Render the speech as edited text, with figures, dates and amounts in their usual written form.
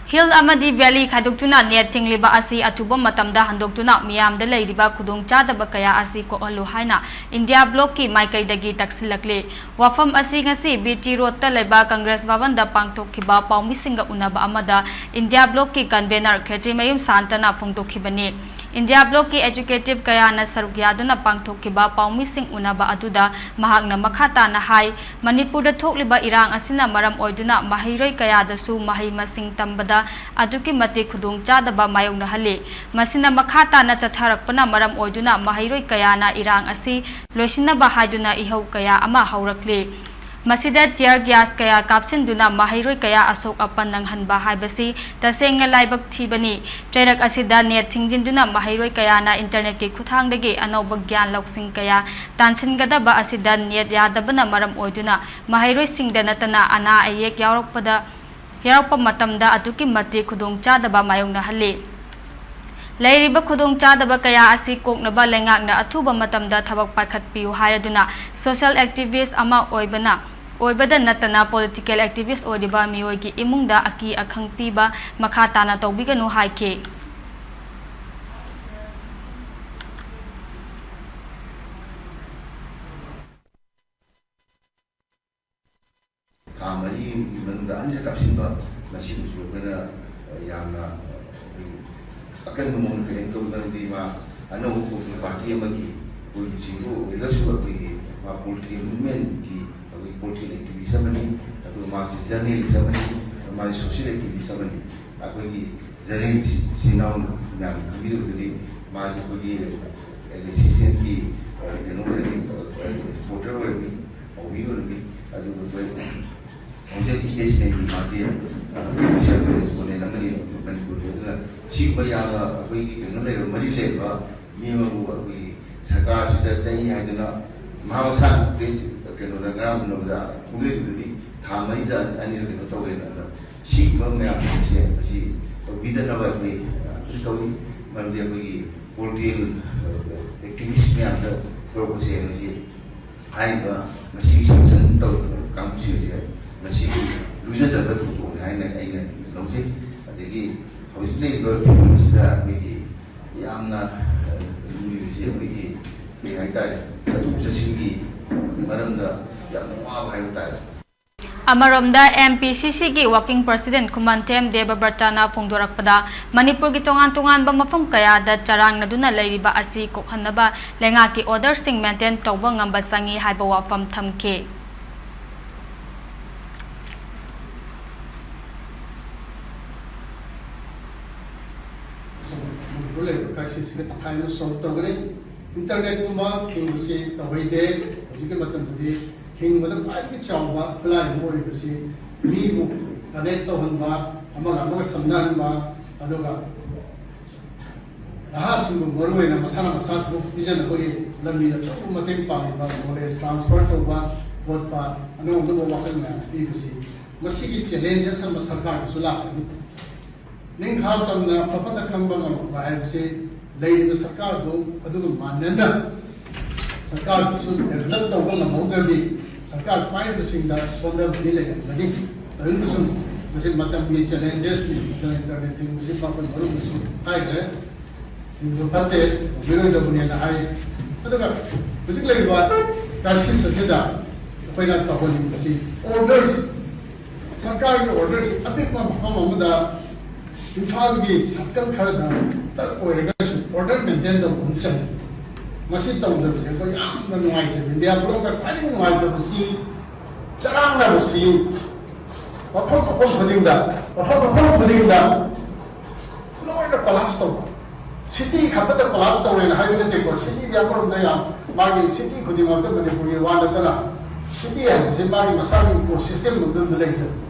Hill amadi valley khaidoktuna net thingliba ashi athuba matamda handoktuna miyamda leiriba khudong chadaba kaya asi ko alu haina India bloc ki maikaidagi taksilakle wafam asi ngasi BT road ta leba Congress bhavan da pangthokhiba paumisinga unaba amada India bloc ki convener Khetrimayum Santana phongtokhibani India bloc ki educative kaya na saruk yaduna pangthokhiba paumising unaba atuda mahakna makhata na hai Manipur da thokliba irang asina maram oiduna mahairoi kaya da su mahai masing tambada aduki mate khudong chadaba mayong na hali masina makhata na chatharakpana maram oiduna mahairoi kaya na irang asi loisina ba haiduna ihau kaya ama haurakle masida tear gas kaya kapsinduna mahairoi kaya asok apan nang hanba haibasi taseng na laibak thibani trairak asida net thingjinduna mahairoi kaya na internet ki khuthangdagi anobag gyan loksing kaya tansingada ba asida net yadabana maram oiduna mahairoi singdana tana ana ayek yaurokpada Yarapa matamda aduki mati khudong chadaba mayong na hali. Lairiba khudong chadaba kaya asi koknaba lengak na athuba matamda thabak pakhat piu hayaduna social activist ama oibada natana political activist odiba miyogi imungda aki akhang piba makhata na tawbiganu haike. Anja kapsimba masih usul kena yang akan ngomong ke itu nanti ma anu parti yang bagi polisi itu ilasu bagi ma political movement di bagi political activism ni atau ma journalism ni ma social activism ni aku bagi jaring sinau yang kami itu jadi ma bagi resistance di demokrasi voter ni omigo ni atau bagi मुझे stage में भी मासी special respond है number ये मणिपुर के तो शीख बयान कोई की कहने लगे मरी ले बा मीम वो कोई सरकार से चाहिए है तो ना महावसान प्लेस कहने लगा उन्होंने बता मुझे तो भी थामरी दा अन्य के तो है ना शीख में आप से अच्छी तो विधन अब कोई तो भी मंदिर कोई पोलिटिकल एक्टिविस्ट में आप तो कुछ है अच्छी हाई बा मशीन संसन तो काम चीज़ है masih lusa dapat untuk hari ini langsung adegi harus lebih berpikir bagi yang na lusa bagi hari tadi satu sesi matamda yang mau hari tadi. Amaromda MPCC ki working president Kumantem Debabartana Fongdorakpada Manipur ki tongan-tongan ba mafam kaya da charang naduna lairiba asi kokhanaba lenga ki order sing maintain tawba ngamba sangi haiba wafam thamke. Crisis kita pakai nu solve tu kan? Internet kumba king besi tawai deh, jika macam tadi king macam apa kita coba pelai boleh besi, mi bu internet tu hanba, amal samnan ba, adoga. Nah semua baru ini masalah tu bisa nak bagi lebih cukup macam pang ba, boleh transfer tu ba, buat ba, anu waktu ni besi. Masih challenges sama sarkar sulah. Ning khatam na papata kambang ang bahayag si lain sarkar do adu mananda sarkar su develop to bang mawdadi sarkar point sing da sonda dile mani ayun su kasi matam ye challenges ni internet ting musi pa pan baru musi hai hai ting do pate biro da bunya na hai adu ka musi lai ba crisis sa da koi na ta holi musi orders sarkar ke orders apik ma mamda Infal di sakal khada tak order order maintain do buncham masih tahu dah bersih kau yang menuai tu India bloc kan paling menuai tu bersih cerang dah bersih apa penting dah luar dah collapse tu city kata dah collapse tu yang highway tu kau city yang orang dah yang bagi city kau di mana tu Manipur yang wanda tu lah city yang bersih bagi masalah ecosystem mungkin dah lagi